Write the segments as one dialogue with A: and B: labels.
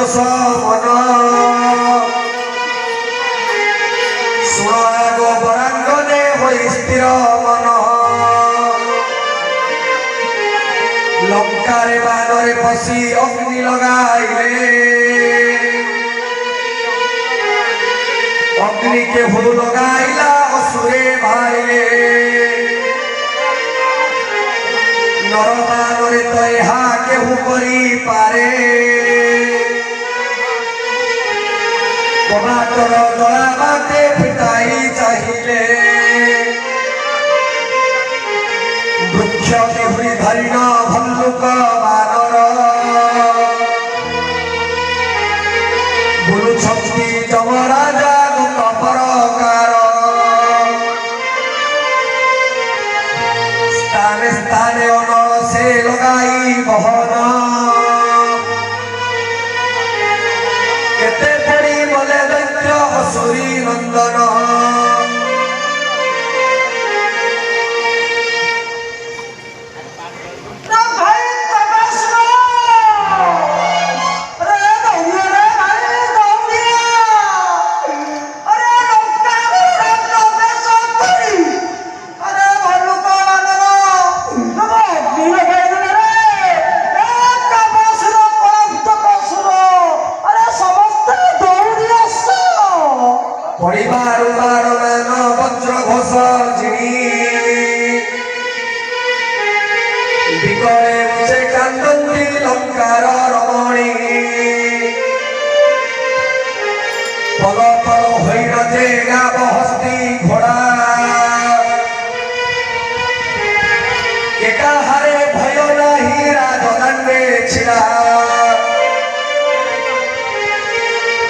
A: ঘোষ মন শুণ আগ বরাঙ্গনে হই স্থির মন লঙ্কারে বানরে পশি অগ্নি লগাইলে অগ্নি কেহু লগাইলা অসুরে ভাইলে নরমানরে তো এহা কেহু করি পারে কমাটর জলা বাটে ফিটাই চাহিলে বৃক্ষ দেহুরি ধরিণ ভল্লুক বানর বুলুছন্তি যমরাজা দূত পরকার স্থানে স্থানে অনল সে লগাই বহন কেতে পড়ি বলে দৈত্য অসুরী নন্দন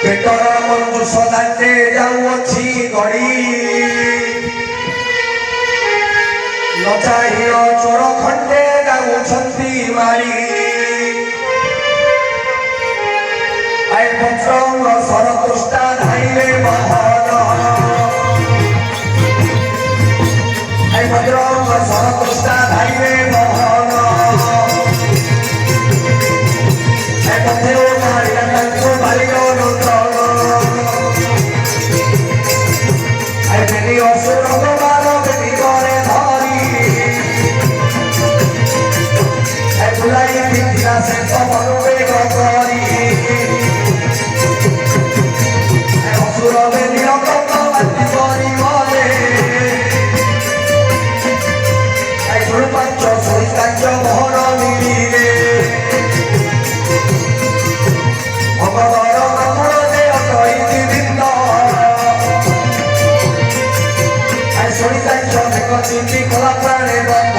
A: পেটর মঞ্জু সদান্তে যাউଅছি গড়ি লচাহীন চোর খଣ୍ଡେ ଗାଉଛନ୍ତି ମାରି ଆଏ ବଜ୍ରଙ୍ଗ ଶରତୃଷ୍ଟା ଧାଇଲେ ମହନ ଆଏ ବଜ୍ରଙ୍ଗ ଶରତୃଷ୍ଟା ଧାଇଲେ ମହନ ଆଏ ବନ୍ଧୁ ମାରିଲା ତାଙ୍କୁ ବାଲିର ନନ୍ଦନ ଆଏ ବେନି ଅସୁର ବାର ବେନି ଗରେ ଧରି ଆଏ ବୁଲାଇ ପିନ୍ଧିଲା ସେ ପବନ ବେଗ କରି ଆଏ ଅସୁର ବେନି ଅକପ ବାତି କରି ଗଲେ ଆଏ ଗୁରୁ ପାଞ୍ଚ ଶୋଇ କାର୍ଯ୍ୟ ମୋହନ ମିଳିଲେ চিঠি খোলা প্রাণে বন্ধ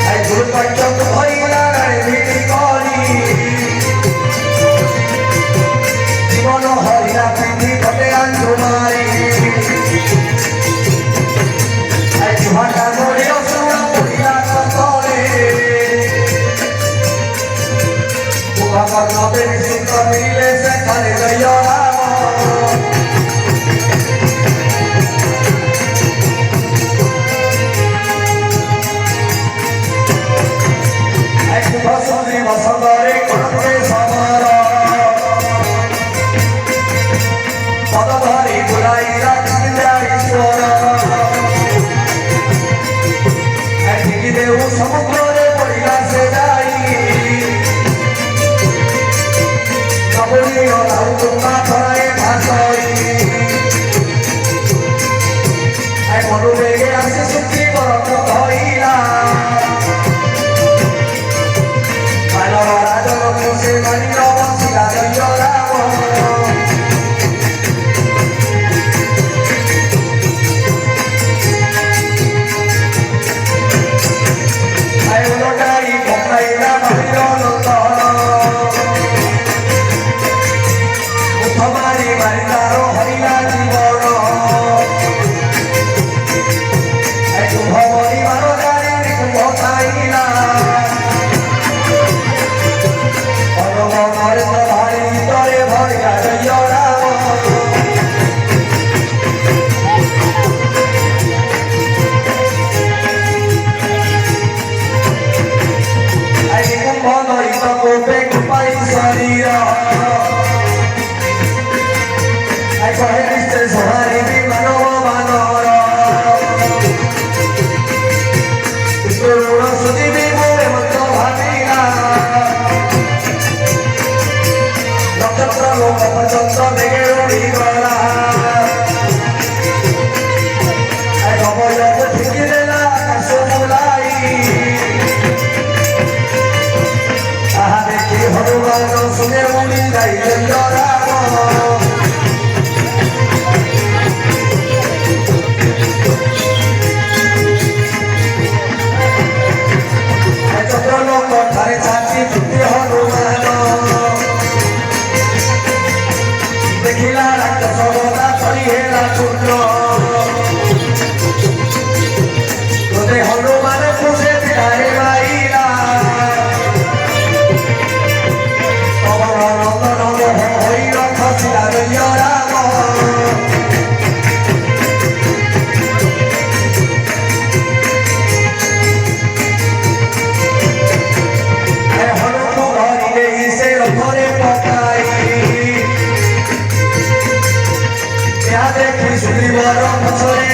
A: আই গুরু পঞ্চক হইলা ভিড়ি করি জীবন হরিলা পিঠি ঘটে আঞ্জু মারি আই জুহাটা মরি অসুর পড়িলা তলে কুম্ভকর্ণ বেনি সিংহ মিলে সেখানে জয় রাম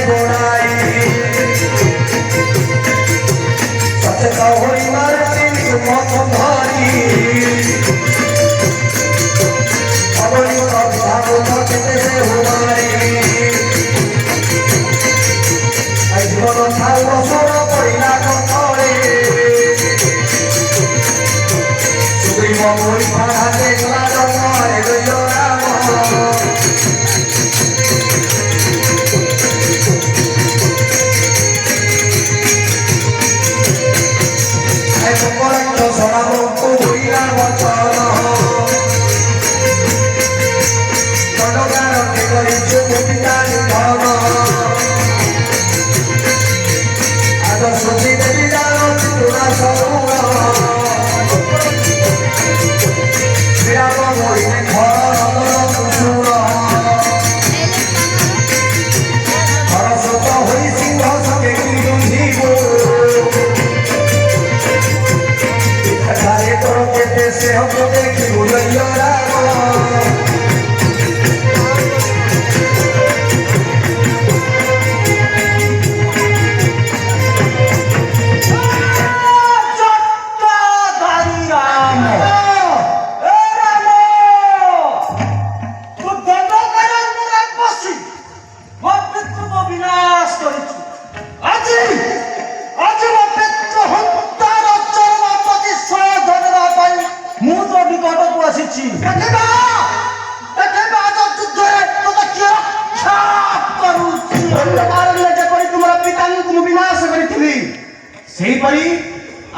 A: গোড়াই সচেত হই মারতিন সুমত ধরি অবনীত বিধাবত কেতে সে হুমারি আই জীবন থাও বছর পড়িলা কতরে সুগ্রীব পরীক্ষা হাতে গলা জন্মরে গইল রাম से हम देखी बुलैया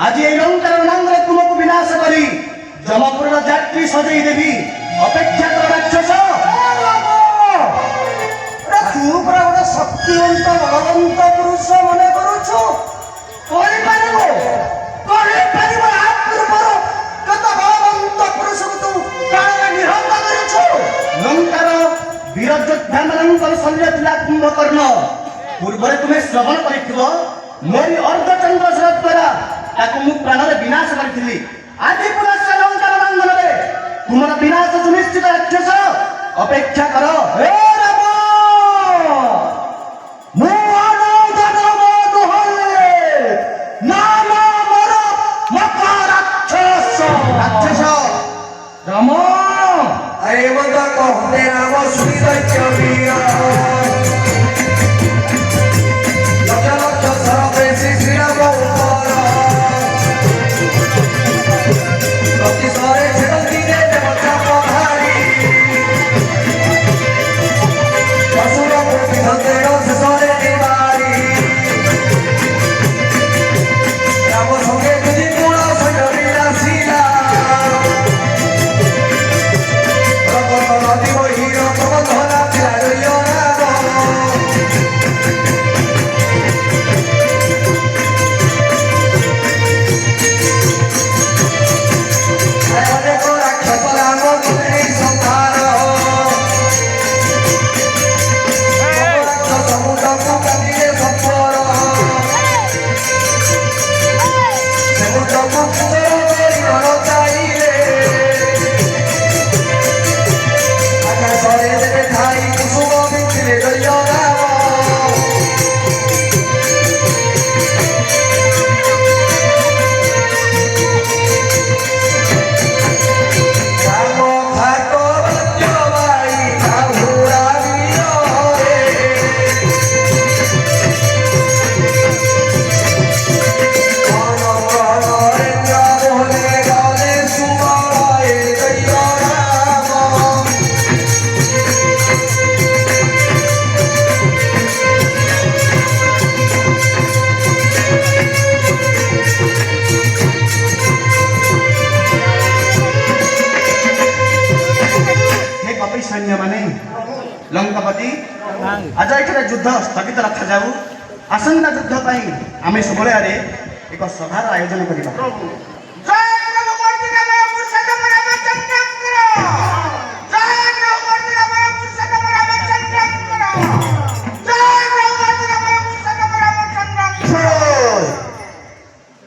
A: आज ये लंकार रणांगणे तुमको विनाश करी जमपुर जात्री सजाई देवी अपेक्षा कर राक्षस तू पूरा गोटे शक्तिवंत बलवंत पुरुष मन करूछु करि पारिबो आ पूर्वर कत बलवंत पुरुष को तू प्राण निहत करूछु लंकार वीर योद्धाମାନଙ୍କର ଶରୀର ଥିଲା କୁମ୍ଭକର୍ଣ୍ଣ ପୂର୍ବରେ ତୁମେ ଶ୍ରବଣ କରିଥିବ मोरी अर्धचंद्र शरद द्वारा ताकू मु प्राणरे विनाश करिथिली आदि पुरा लंकार रणांगणे तुमर विनाश सुनिश्चित राक्षस अपेक्षा कर हे राम मु अनुदान मोदुहले नाम मोर मका राक्षस राम अरे मत कहते राम सुनी दैत्य वीर सैन्य माने लंकापति आज एठारे युद्ध स्थगित रखा जाऊ आसंता युद्ध पई आमे सबले एक सभार आयोजन करिबा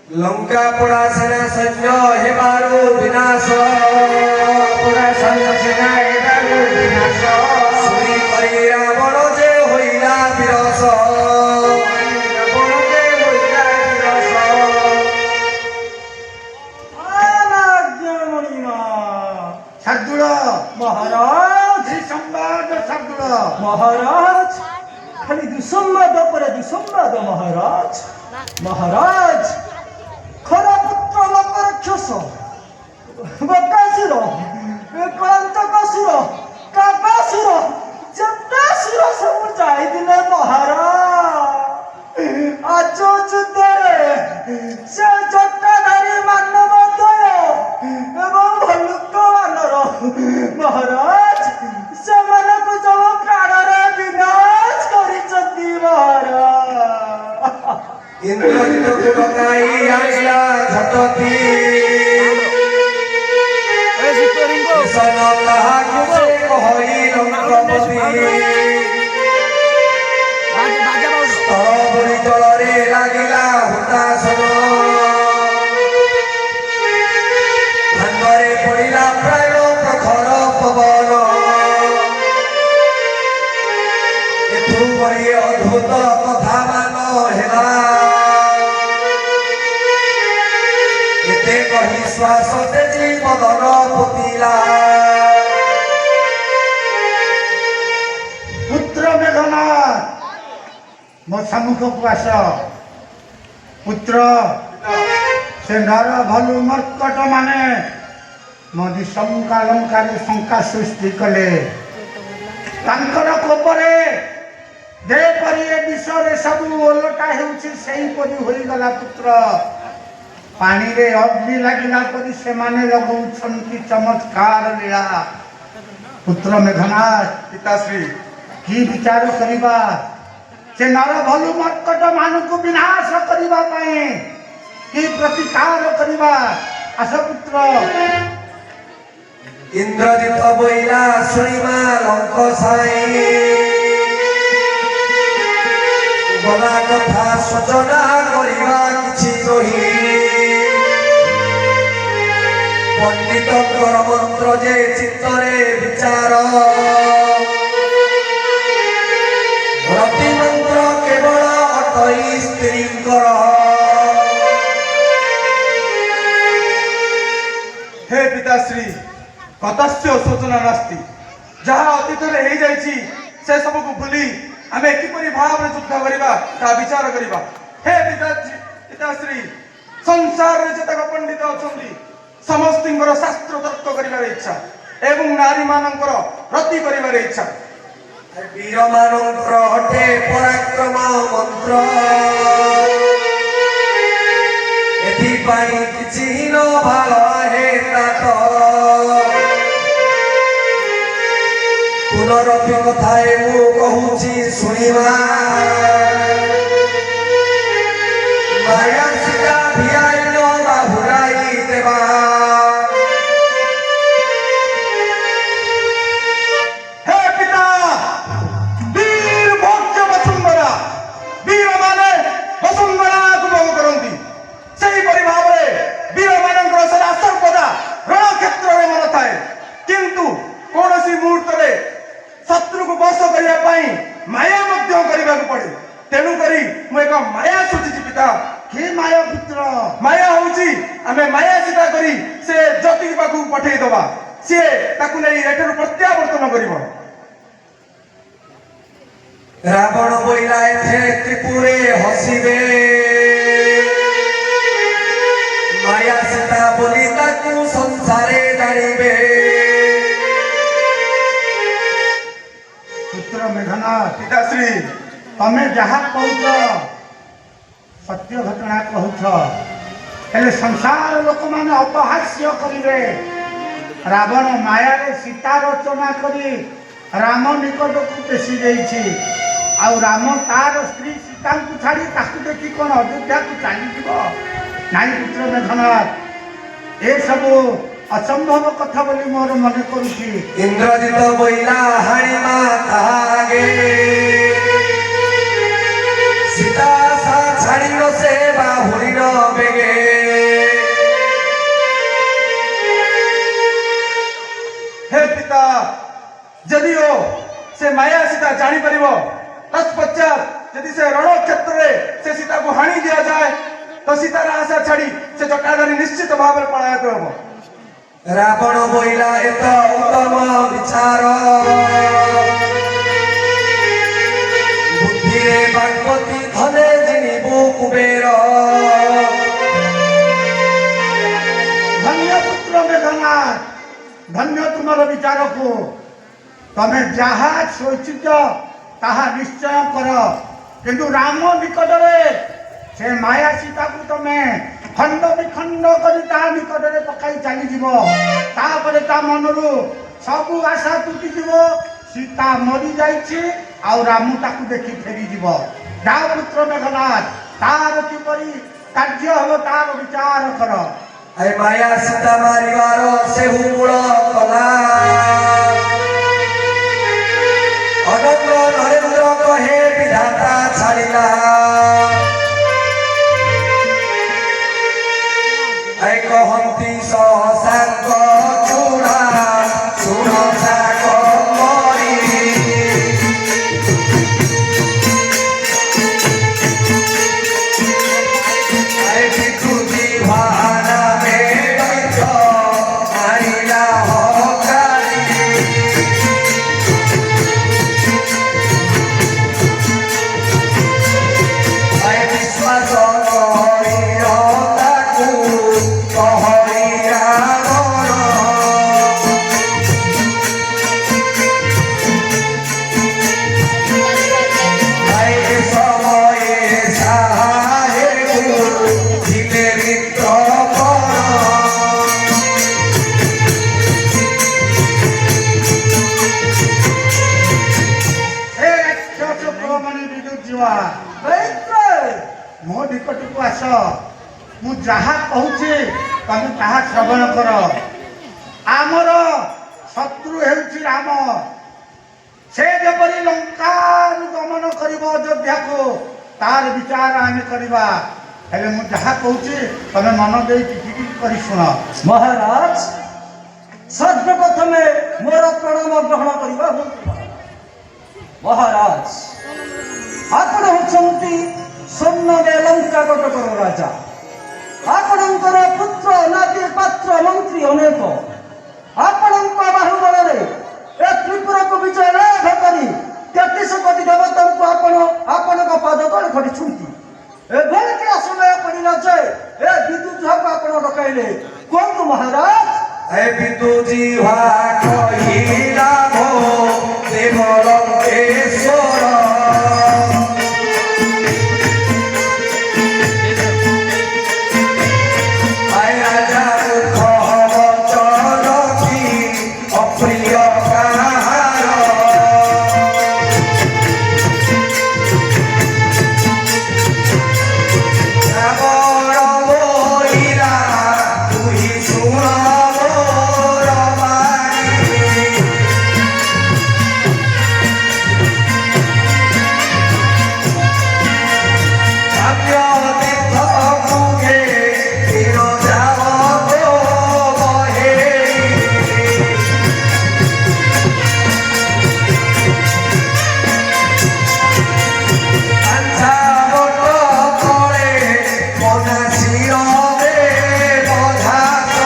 A: लंका पुरा सेना सैन्य हेबारो विनाश पुरा सैन्य सेना हेबारो विनाश सुनी करी रावण जे होइला विरस ବିବାଦ ପରେ ବିସମ୍ବାଦ ମହାରାଜ। ମହାରାଜ ଖରପୁତ୍ର ଲୋକରାକ୍ଷସ ବକାସୁର କ୍ଳାନ୍ତକାସୁର କାବାସୁର ଯେତେ ସୁର ସବୁ ଯାଇଥିଲେ ମହାରାଜ। ଆଜ ଯୁଦ୍ଧରେ ସେ ଜଟାଧାରୀ ମାନବୋଦୟ ଏବଂ ଭଲୁକ ବାନର ମହାରାଜ ସେମାନଙ୍କୁ ସବୁ ପ୍ରାଣରେ ବିନାଶ କରିଛନ୍ତି ମହାରାଜ।
B: ଇନ୍ଦ୍ରଜିତକୁ ଡକାଇ ଆଣିଲା ଝଟତି ତାହାକୁ ସେ କହି ଲଙ୍କପତି ତରବରି ଜଳରେ ଲାଗିଲା ହୁତାସନ ଭାଙ୍ଗରେ ପଡ଼ିଲା ପ୍ରାୟ ପ୍ରଖର ପବନ ଏଥୁ ପରି ଅଦ୍ଭୁତ କଥା ମାନ ହେଲା ଏତେ କହି ଶ୍ୱାସ ତେଜି ବଦନ ପୋତିଲା।
C: ପୁତ୍ର ମେଘନାଥ ମୋ ସମ୍ମୁଖକୁ ଆସ। ପୁତ୍ର ସେ ନର ଭଲୁ ମର୍କଟ ମାନେ ମୋ ନିଶଙ୍କାଲଙ୍କାରେ ଶଙ୍କା ସୃଷ୍ଟି କଲେ। ତାଙ୍କର କୋପରେ ଯେପରି ଏ ବିଷୟରେ ସବୁ ଓଲଟା ହେଉଛି ସେହିପରି ହୋଇଗଲା ପୁତ୍ର। ପାଣିରେ ଅଗ୍ନି ଲାଗିଲା ପରି ସେମାନେ ଲଗାଉଛନ୍ତି ଚମତ୍କାର ଲୀଳା। ପୁତ୍ର ମେଘନାଥ
B: ପିତାଶ୍ରୀ
C: କି ବିଚାର କରିବା? ସେ ନର ଭଲୁ ମର୍କଟ ମାନଙ୍କୁ ବିନାଶ କରିବା ପାଇଁ କି ପ୍ରତିକାର କରିବା? ଆସ ପୁତ୍ର।
B: ଇନ୍ଦ୍ରଜିତ ବୋଇଲା ଶୁଣିମା ଲଙ୍କ ସାଇ ଗଲା କଥା ସୂଚନା କରିବା କିଛି ରହି ପଣ୍ଡିତଙ୍କର ମନ୍ତ୍ର ଯେ ଚିତ୍ତରେ ବିଚାର ରତି ମନ୍ତ୍ର କେବଳ ଅଟଇ ସ୍ତ୍ରୀଙ୍କର।
D: हे पिताश्री कतस्य सूचना नास्ति जहाँ अतीतरे हो जाइछि से सबको भूली आमे किपरि भावरे युद्ध करिबा ता विचार करिबा। हे पिताश्री संसार रे जतक पंडित अछंती समस्तिंकर शास्त्र तर्क करिबार इच्छा एवं नारी मानकर रति करिबार इच्छा।
B: वीर मानकर हटे पराक्रम मंत्र एथिपाई किछि न भाल हे तात पुनरपि कथाए मु कहूछि शुणिबा माया सीता भियाई न बाहुराई देवा।
D: हे पिता वीर भोज्य वसुंधरा वीर माने वसुंधरा को भोग करती से भाव वीर मानकर सदा सर्वदा रण क्षेत्र में मन थाए किंतु कौन सी मुहूर्त शत्रु को बस करने माया करने पड़े तेणु करी मु एक माया सोची पिता।
C: कि माया पुत्र?
D: माया होची आमे माया सीता करी से जति पाखु पठेई दबा से ताकु नै एठर प्रत्यावर्तन करिवो।
B: रावण बोइला एठे त्रिपुरे हसिबे माया सीता बोली ताकु संसारे जानिबे।
C: पुत्र मेघनाथ
D: पिताश्री
C: तमे जहा कहूछ सत्य घटना कहूछ हेले संसार लोक माने अपहास्य करिवे। रावण माया रे सीता रचना करी राम निकट को पेशी देछि आउ राम तार स्त्री सीता को छाड़ी ताकू देखि कोन अयोध्या को चली जीवो नाई। पुत्र मेघनाथ ए सब असंभव कथा बोली मोर मन करूछि।
B: इंद्रजित बोइला हाणिमा तागे सीता सा छाड़ी न से बाहुरी न बेगे।
D: हे पिता जदिओ से माया सीता जानी परिबो तत्पश्चात यदि से रण क्षेत्र से सीता को हानि दिया जाए तो सीतार आशा छाड़ी से जटाधारी निश्चित भाव में पलायत होबो।
B: रावण बोइला एक उत्तम विचार बुद्धि ଧୀରେ ବାଗବତୀ ଧନେ ଜିଣିବୁ କୁବେର
C: ଧନ୍ୟ ପୁତ୍ର ମେଘନାଥ, ଧନ୍ୟ ତୁମର ବିଚାରକୁ। ତମେ ଯାହା ଶୋଚିତ ତାହା ନିଶ୍ଚୟ କର, କିନ୍ତୁ ରାମ ନିକଟରେ ସେ ମାୟା ସୀତାକୁ ତମେ ଖଣ୍ଡ ବିଖଣ୍ଡ କରି ତା ନିକଟରେ ପକାଇ ଚାଲିଯିବ। ତାପରେ ତା ମନରୁ ସବୁ ଆଶା ତୁଟିଯିବ। ସୀତା ମରିଯାଇଛି ଆଉ ରାମ ତାକୁ ଦେଖି ଫେରିଯିବ। ଯାହା ପୁତ୍ର ମେଘନାଥ, ତାର କିପରି କାର୍ଯ୍ୟ ହେବ ତାର ବିଚାର କର।
B: ଏ ମାୟା ସୀତା ମାରିବାର ସେହୁ ମୂଳ କଲା ଅନନ୍ତ ନରେନ୍ଦ୍ର କହେ ବିଧାତା ଛାଡ଼ିଲା ଏ କହନ୍ତି ସହସାଙ୍କ ଚୂଡ଼ା ଶୁଣ ଶାଗ ମରି ଏ ବିକୁତି ଭାନା ବେଗ ଆଇଲା ହକାରି ବିଶ୍ୱାସ କରିର ତାକୁ କହରିଆ ମନ ସମয়ে ସାହେବୁ ଥିଲେ ମିତ୍ର ପର
C: ଏ ରାକ୍ଷସ ପୁଅମାନେ ବିଦୁଯିବା, ମୋ ନିକଟକୁ ଆସ। ମୁଁ ଯାହା କହୁଛି ତମେ ତାହା ଶ୍ରବଣ କର। ଆମର ଶତ୍ରୁ ହେଉଛି ରାମ। ସେ ଯେପରି ଲଙ୍କାରୁ ଗମନ କରିବ ଅଯୋଧ୍ୟାକୁ, ତାର ବିଚାର ଆମେ କରିବା। ହେଲେ ମୁଁ ଯାହା କହୁଛି ତମେ ମନ ଦେଇ ଟିକି କରି ଶୁଣ।
A: ମହାରାଜ, ସର୍ବପ୍ରଥମେ ମୋର ପ୍ରଣାମ ଗ୍ରହଣ କରିବା ହୁଅନ୍ତୁ। ମହାରାଜ, ଆପଣ ହେଉଛନ୍ତି ସ୍ୱର୍ଣ୍ଣରେ ଲଙ୍କା କଟକର ରାଜା। ଆପଣଙ୍କର ପୁତ୍ର ନାତି ପାତ୍ର ମନ୍ତ୍ରୀ ଅନେକ। ଆପଣଙ୍କ ବାହୁବଳରେ ଏ ତ୍ରିପୁରାକୁ ବିଜୟ ଲାଭ କରି 33 କୋଟି ଦେବତାଙ୍କୁ ଆପଣଙ୍କ ପାଦ ତଳେ ଘଟିଛନ୍ତି। ଏଭଳିକି ସମୟ ପଡ଼ିଲା ଯେ ଏ ବିଦ୍ୟୁତକୁ ଆପଣ ଡକାଇଲେ। କୁହନ୍ତୁ ମହାରାଜ।
B: ଏ ବିଦୁ ଜିହା କହିଲା ଭୋ ଦେବ ଲଙ୍କେଶ୍ୱର ଆଏ ରାଜା ମୁଖ ବଚନ କି ଅପ୍ରିୟ କାହାର ରାବଣ ବୋଇଲା ତୁହି ଶୁଣ ମୋର ବାଣୀ କାବ୍ୟ ତୀର୍ଥ ମୁଖେ ତୀର ଯାଅ ତୋ ବହେ ଆଚ୍ଛା ବଟ ତଳେ ମନା ଶିରରେ ବଧାସ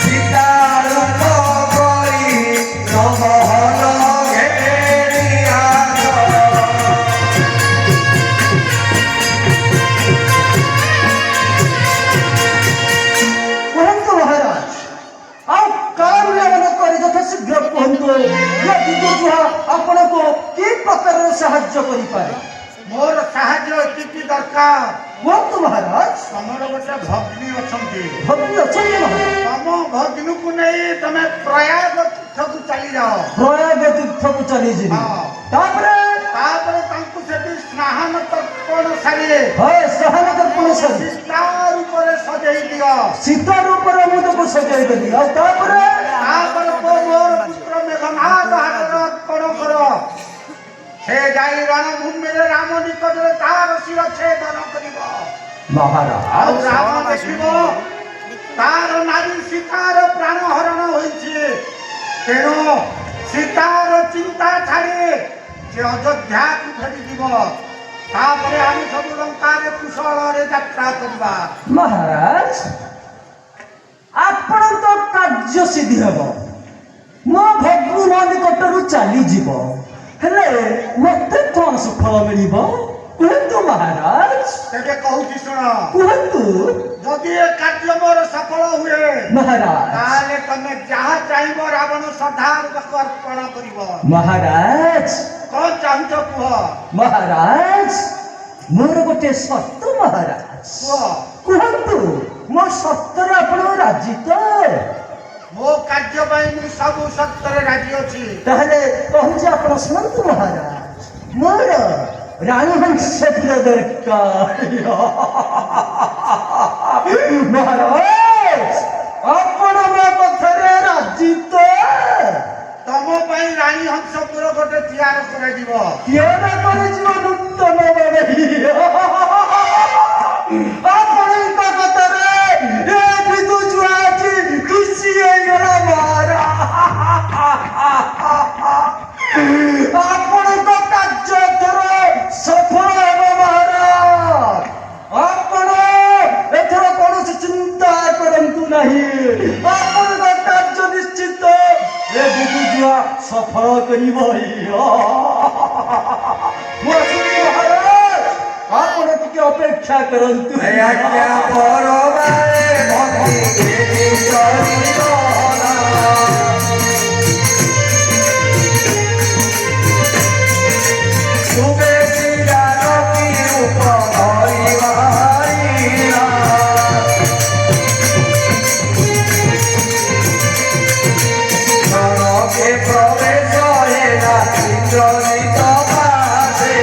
B: ସୀତାରୂପ କରି ନମହଲ ଘେରି ଆସ
A: କୁହନ୍ତୁ ମହାରାଜ, ଆଉ କାରଣ କରି ଯଥାଶୀଘ୍ର କୁହନ୍ତୁ ଯେ ବିଦ୍ୟୁତ ଆପଣଙ୍କୁ କି ପ୍ରକାରର ସାହାଯ୍ୟ କରିପାରେ।
C: ମୋର ସାହାଯ୍ୟ ଏତିକି ଦରକାର।
A: କୁହନ୍ତୁ ମହାରାଜ।
C: ତମର ଗୋଟେ ଭଗ୍ନୀ ଅଛନ୍ତି।
A: ଭକ୍ତି ଅଛନ୍ତି ମହାରାଜ।
C: ତମ ଭଗ୍ନୀକୁ ନେଇ ତମେ ପ୍ରୟାଗ ତୀର୍ଥକୁ ଚାଲିଯାଅ।
A: ପ୍ରୟାଗ ତୀର୍ଥକୁ ଚାଲିଯିବି।
C: ହଁ।
A: ତାପରେ
C: ତାପରେ ତାଙ୍କୁ ସେଠି ସ୍ନାନ ତର୍ପଣ ସାରିଲେ
A: ହଏ ସହନ ଦର୍ପଣ ସରି
C: ସୀତା ରୂପରେ ସଜେଇ ଦିଅ।
A: ଶୀତ ରୂପରେ ମୁଁ ତାକୁ ସଜାଇ ଦେବି। ଆଉ ତାପରେ
C: ତାପରେ ମୋର ପୁତ୍ର ମେଘନାଥ ହାତରେ ଅର୍ପଣ କର। ସେ ଯାଇ ରଣଭୂମିରେ ରାମ ନିକଟରେ ତାର ଶିରଚ୍ଛେଦନ କରିବ।
A: ମହାରାଜ
C: ଆଉ ରାମ ଦେଖିବ ତାର ନାରୀ ସୀତାର ପ୍ରାଣ ହରଣ ହୋଇଛି। ତେଣୁ ସୀତାର ଚିନ୍ତା ଛାଡ଼ି ସେ ଅଯୋଧ୍ୟାକୁ ଫେରିଯିବ। ତାପରେ ଆମେ ସବୁ ଲଙ୍କାରେ କୁଶଳରେ ଯାତ୍ରା କରିବା।
A: ମହାରାଜ, ଆପଣଙ୍କ କାର୍ଯ୍ୟ ସିଦ୍ଧି ହେବ, ମୋ ଭଗ୍ନୀ ମୋ ନିକଟରୁ ଚାଲିଯିବ, ହେଲେ ମତେ କଣ ସୁଫଳ ମିଳିବ କୁହନ୍ତୁ ମହାରାଜ?
C: ତେବେ କହୁଛି ଶୁଣ,
A: କୁହନ୍ତୁ
C: ଯଦି ଏ କାର୍ଯ୍ୟ ମୋର ସଫଳ ହୁଏ
A: ମହାରାଜ।
C: ତାହେଲେ ତମେ ଯାହା ଚାହିଁବ ରାବଣ ଶ୍ରଦ୍ଧାପୂର୍ବକ ଅର୍ପଣ କରିବ।
A: ମହାରାଜ
C: କଣ ଚାହୁଁଛ କୁହ?
A: ମହାରାଜ ମୋର ଗୋଟେ ସର୍ତ୍ତ ମହାରାଜ।
C: କୁହ।
A: କୁହନ୍ତୁ ମୋ ସର୍ତ୍ତରେ ଆପଣ ରାଜି ତ?
C: ମୋ କାର୍ଯ୍ୟ ପାଇଁ ମୁଁ ସବୁ ସର୍ତ୍ତରେ ରାଜି ଅଛି।
A: ତାହେଲେ କହୁଛି ଆପଣ ଶୁଣନ୍ତୁ ମହାରାଜ, ମୋର ରାଣୀ ହଂସ ପୁର ଦରକାର। ମହାରାଜ ଆପଣ ମୋ କଥାରେ ରାଜି ତ?
C: ତମ ପାଇଁ ରାଣୀ ହଂସପୁର ଗୋଟେ ତିଆର କରାଯିବ।
A: ତିଆର କରାଯିବ ନୂତନ ଭାବେ। ଆପଣଙ୍କ କଥାରେ ଏ ବିଦୁଛୁ ଆଜି ଖୁସି ହେଇଗଲା ମହାରାଜ। ଆପଣଙ୍କ କାର୍ଯ୍ୟ ଏଥର ସଫଳ ହେବ ମହାରାଜ। ଆପଣ ଏଥର କୌଣସି ଚିନ୍ତା କରନ୍ତୁ ନାହିଁ, ଆପଣଙ୍କ କାର୍ଯ୍ୟ ନିଶ୍ଚିତ ଏ ବିଦୁଜୁଆ ସଫଳ କରିବ। ମୁଁ ଆସୁଛି ମହାରାଜ, ଆପଣ ଟିକେ ଅପେକ୍ଷା କରନ୍ତୁ।
B: ଆଜ୍ଞା ପରମାରେ ଭକ୍ତି କରିବ ନା। ତୁମେ ଜାନକୀ ରୂପ ଧରିବାରିଲା। ଜନକେ ପ୍ରବେଶ ହେଲା ଇନ୍ଦ୍ରଜିତ ପାଶେ।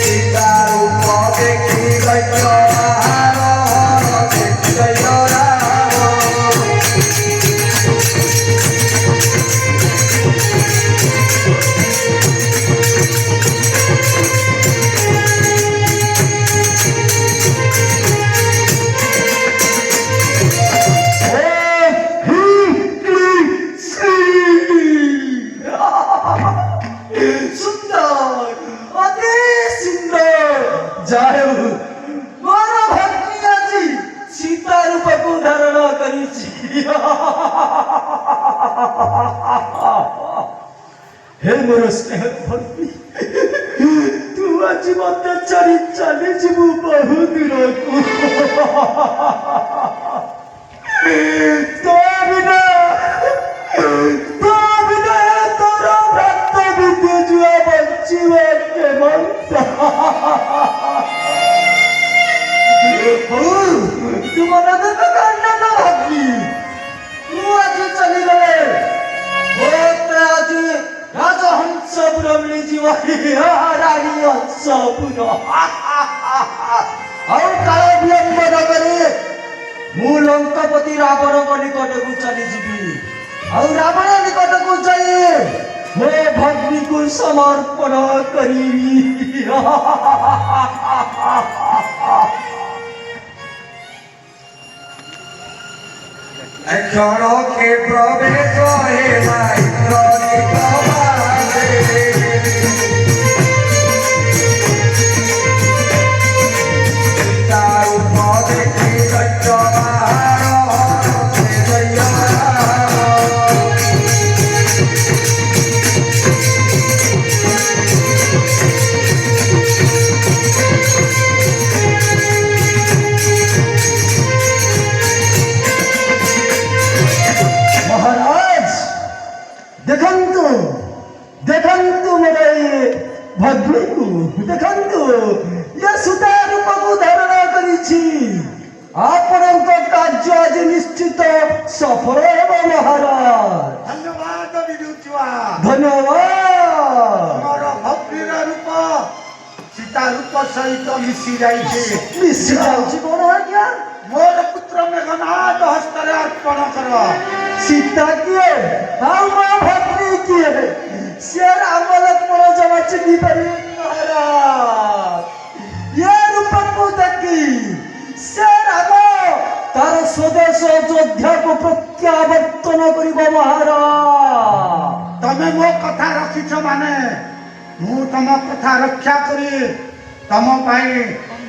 B: ସୀତା ରୂପ ଦେଖି ଦୈତ୍ୟ ଆହାର ଜୟ ରାମ।
A: ସୁନ୍ଦର, ଅତି ସୁନ୍ଦର। ଯାହା ହେଉ ମୋର ଭଗ୍ନୀ ଆଜି ସୀତା ରୂପକୁ ଧାରଣ କରିଛି। ହେ ମୋର ସ୍ନେହ ଭଗ୍ନୀ, ତୁ ଆଜି ମତେ ଛାଡ଼ି ଚାଲିଯିବୁ ବହୁ ଦୂରକୁ। ତୋ ବିନା ତୋର ଭ୍ରାତ ବିଦୁଜୁଆ ବଞ୍ଚିବ କେମନ୍ତ? ତୁ ମନ ଦୁଃଖ କରନା ଭଗ୍ନୀ, ମୁଁ ଆଜି ଚାଲିଗଲେ ମୋତେ ଆଜି ରାଜହଂସପୁର ମିଳିଯିବ। ରାଣୀ ହଂସପୁର। ଆଉ କାଳ ବିଳମ୍ବ ନ କରି ମୁଁ ଲଙ୍କାପତି ରାବଣଙ୍କ ନିକଟକୁ ଚାଲିଯିବି, ଆଉ ରାବଣ ନିକଟକୁ ଯାଇ ମୋ ଭଗ୍ନୀକୁ ସମର୍ପଣ କରିବି।
B: ଜନକେ ପ୍ରବେଶ ହେଲା ଇନ୍ଦ୍ରଜିତ ପାଶେ। ସୀତା ରୂପ ଦେଖି ଦୈତ୍ୟ ଆହାର ଜୟ ରାମ।
A: ମହାରାଜ ଦେଖନ୍ତୁ, ଦେଖନ୍ତୁ ମୋର ଏ ଭଗ୍ନୀକୁ ଦେଖନ୍ତୁ, ଏ ସୀତା ରୂପକୁ ଧାରଣ କରିଛି। ଆପଣଙ୍କ କାର୍ଯ୍ୟ ଆଜି ନିଶ୍ଚିତ ସଫଳ ହେବ ମହାରାଜ।
C: ଧନ୍ୟବାଦ ବିଦୁଛୁଆ।
A: ଧନ୍ୟବାଦ।
C: ମୋର ଭଗ୍ନୀର ରୂପ ସୀତା ରୂପ ସହିତ ମିଶି ଯାଇଛି।
A: ମିଶି ଯାଉଛି କଣ ଆଜ୍ଞା?
C: ମୋର ପୁତ୍ର ମେଘନାଦ ହସ୍ତରେ ଅର୍ପଣ କର।
A: ସୀତା କିଏ ଆଉ ମୋ ଭଗ୍ନୀ କିଏ? ସେ ରାମ ଲକ୍ଷ୍ମଣ ଜମା ଚିହ୍ନି ପାରିବେ ମହାରାଜ। ଏ ରୂପକୁ ଦେଖି ସେ ରାମ ତାର ସ୍ୱଦେଶ ଅଯୋଧ୍ୟାକୁ ପ୍ରତ୍ୟାବର୍ତ୍ତନ କରିବ ମହାରାଜ।
C: ତମେ ମୋ କଥା ରଖିଛ ମାନେ ମୁଁ ତମ କଥା ରକ୍ଷା କରି ତମ ପାଇଁ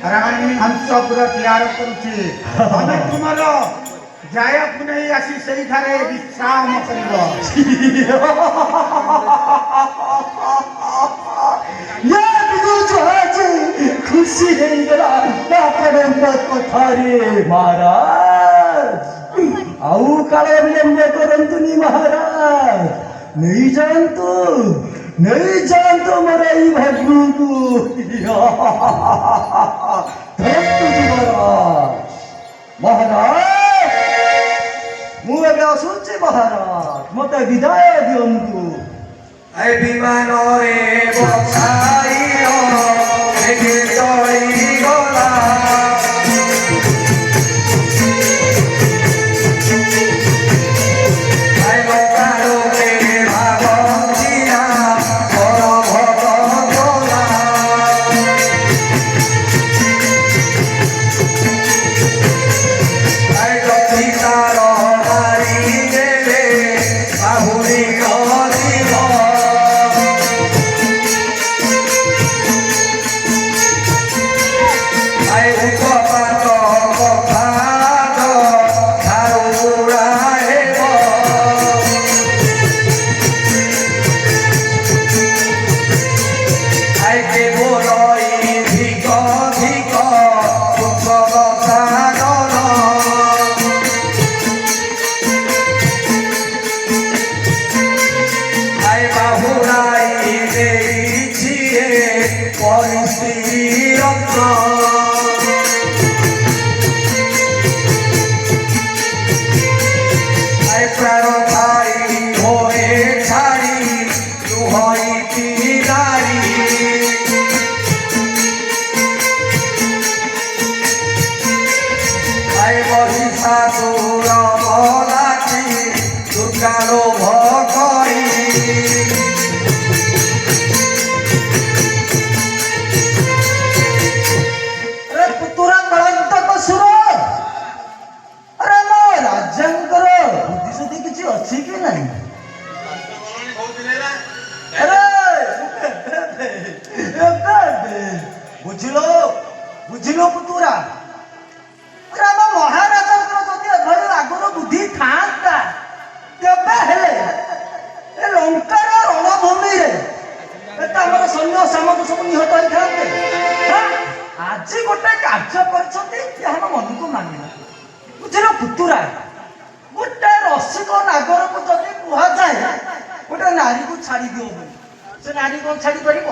C: ରାଣୀ ହଂସପୁର ତିଆର କରୁଛି ଆମେ ତୁମର ଜାୟାକୁ ନେଇ ଆସି ସେଇଠାରେ ବିଶ୍ରାମ କରିବ
A: ଖୁସି ହେଇଗଲା ଆପଣଙ୍କ କଥାରେ ମହାରାଜ ଆଉ କାଳେ ବିଳମ୍ବ କରନ୍ତୁନି ମହାରାଜ ନେଇଯାଆନ୍ତୁ ମୋର ଏଇ ଭାଗ୍ୟକୁ ମହାରାଜ ମୁଁ ଏବେ ଆସୁଛି ମହାରାଜ ମତେ ବିଦାୟ ଦିଅନ୍ତୁ
B: এই বিমানরে বসাইল থেকে চলি গলা আই লোকালোকে ভাবন্তিয়া বড় ভগবলা আই লক্ষিতার বাড়ি গেলে বাহুরি নদীব আই উপপাত কথাত ধারুরা হেব আই কেবল ধিক ধিক উৎসব সাধন আই বাহুরাই দেইছি পরিস্থিতি রত্ন আই প্রাণ ছাড়ি হয়ে ছাড়ি হইতি নারী আই মহিষাসুর বলাকি দুর্গালো ভকরি
A: अरे पुतुरा कळंतक सुर अरे ମୋ ରାଜାଙ୍କର ବୁଦ୍ଧି ସୁଦ୍ଧି କିଛି ଅଛି କି ନାହିଁ ଆରେ ବୁଝିଲ ପୁତୁରା ଆରେ ଆମ ମହାରାଜାଙ୍କର ଯଦି ଏଭଳି ଆଗରୁ ବୁଦ୍ଧି ଥାଆନ୍ତା ତେବେ ହେଲେ ଏ ଲଙ୍କାର ରଣଭୂମିରେ ଏତେ ଆମର ସୈନ୍ୟ ସାମନ୍ତ ସବୁ ନିହତ ହେଇଥାନ୍ତେ ଆଜି ଗୋଟେ କାର୍ଯ୍ୟ କରିଛନ୍ତି ଏହା ମନକୁ ମାନିବ ବୁଝିଲ ପୁତୁରା ଗୋଟେ ରସିକ ନାଗରକୁ ଯଦି କୁହାଯାଏ ଗୋଟେ ନାରୀକୁ ଛାଡ଼ି ଦିଅ ବୋଲି ସେ ନାରୀ କଣ ଛାଡ଼ି ପାରିବ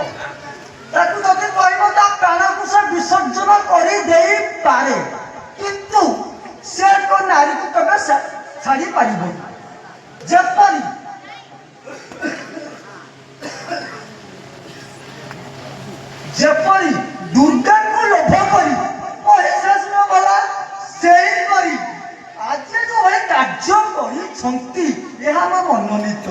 A: ତାକୁ ଯଦି କହିବ ତା ପ୍ରାଣକୁ ସେ ବିସର୍ଜନ କରିଦେଇପାରେ କିନ୍ତୁ ସେ ଏକ ନାରୀକୁ କେବେ ଛାଡ଼ି ପାରିବ ଯେପରି ଯେପରି ଦୁର୍ଗାଙ୍କୁ ଲୋଭ କରି ମହିଷାସୁର ଗଲା ସେହିପରି ଆଜି ଯୋଉଭଳି କାର୍ଯ୍ୟ କରିଛନ୍ତି ଏହା ଆମ ମନୋନୀତ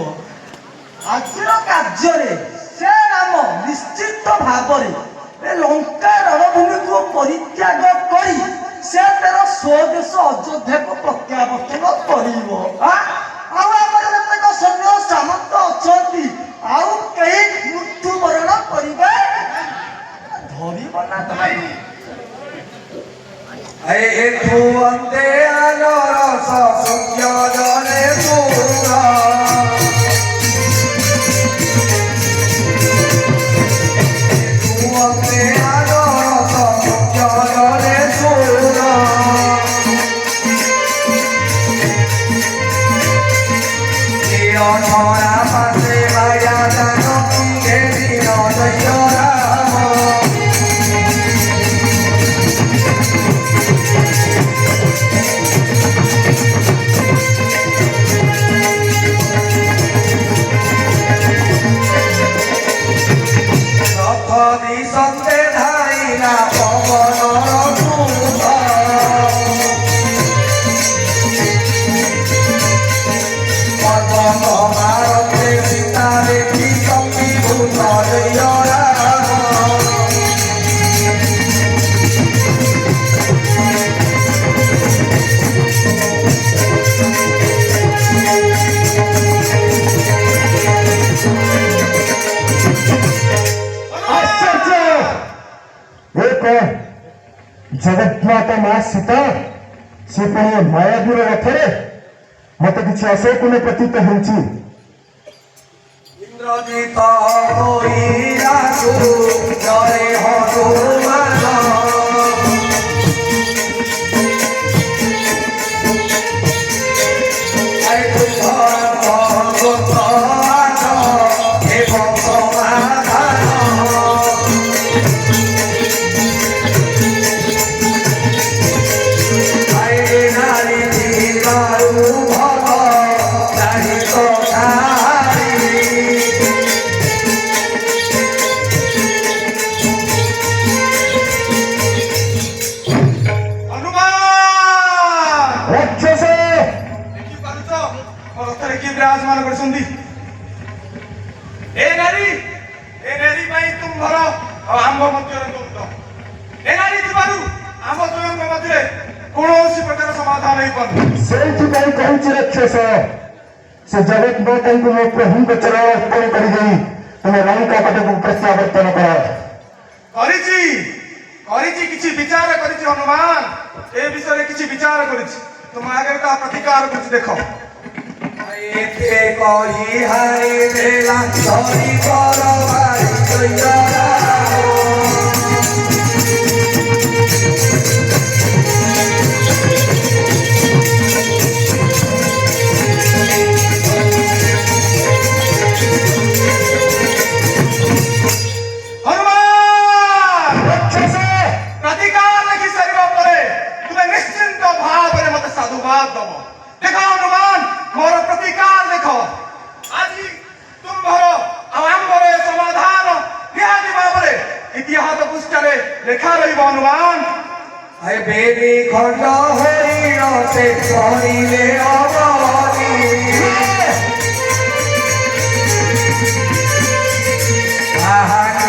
A: ଆଜିର କାର୍ଯ୍ୟରେ ସେ ନାମ ନିଶ୍ଚିତ ଭାବରେ ଏ ଲଙ୍କା ରଣଭୂମିକୁ ପରିତ୍ୟାଗ କରି ସେ ତାର ସ୍ୱଦେଶ ଅଯୋଧ୍ୟାକୁ ପ୍ରତ୍ୟାବର୍ତ୍ତନ କରିବ ଆଉ ଆମର ଯେତେକ ସୈନ୍ୟ ସାମନ୍ତ ଅଛନ୍ତି ଆଉ କେହି ମୃତ୍ୟୁବରଣ କରିବେ ଧରିବ ନା ଧରିବ
B: এই একটু অন্তে আলোর সূর্য জলে সুর একটু অন্তে আলোর সূর্য জলে সুর
E: ମା ସୀତା ସେ ପୁଣି ମାୟାବୀର ରଥରେ ମତେ କିଛି ଅଶୋକନ ପ୍ରତୀତ ହେଉଛି।
B: ଇନ୍ଦ୍ରଜିତ ହୋଇଆସୁ ଜୟ ହନୁମାନ
D: ବିରାଜମାନ କରିଛନ୍ତି। ଏ ନାରୀ ପାଇଁ ତୁମ୍ଭର ଆଉ ଆମ୍ଭ ମଧ୍ୟରେ ଦ୍ୱନ୍ଦ୍ୱ। ଏ ନାରୀ ଥିବାରୁ ଆମ ଦୁହିଁଙ୍କ ମଧ୍ୟରେ କୌଣସି ପ୍ରକାର ସମାଧାନ ହେଇପାରୁନି।
E: ସେଇଥିପାଇଁ କହୁଛି ରାକ୍ଷସ, ସେ ଜଗତ ମାତାଙ୍କୁ ମୋ ପ୍ରଭୁଙ୍କ ଚରଣ ଅର୍ପଣ କରିଦେଇ ତୁମେ ଲଙ୍କା ପଟକୁ ପ୍ରତ୍ୟାବର୍ତ୍ତନ କର।
D: କରିଛି କିଛି ବିଚାର କରିଛି ହନୁମାନ, ଏ ବିଷୟରେ କିଛି ବିଚାର କରିଛି। ତୁମ ଆଗରେ ତା ପ୍ରତିକାର କରୁଛି ଦେଖ।
B: ଏତେ କହି ହାରି ଦେଲା ଧରି କର ଭାରି
D: ପ୍ରତିକାର ଲେଖି ସାରିବା ପରେ ତୁମେ ନିଶ୍ଚିନ୍ତ ଭାବରେ ମତେ ସାଧୁବାଦ ଦବ। ଦେଖ ହନୁମାନ, ମୋର ପ୍ରତିକାର ଦେଖ। ଆଜି ତୁମ୍ଭର ଆଉ ଆମ୍ଭର ସମାଧାନ ନିହାତି ଭାବରେ ଇତିହାସ ପୃଷ୍ଠାରେ ଲେଖା ରହିବ ହନୁମାନ।
B: ବେବି ଖଣ୍ଡ ହରିଣ ସେ କହିଲେ ଅବନି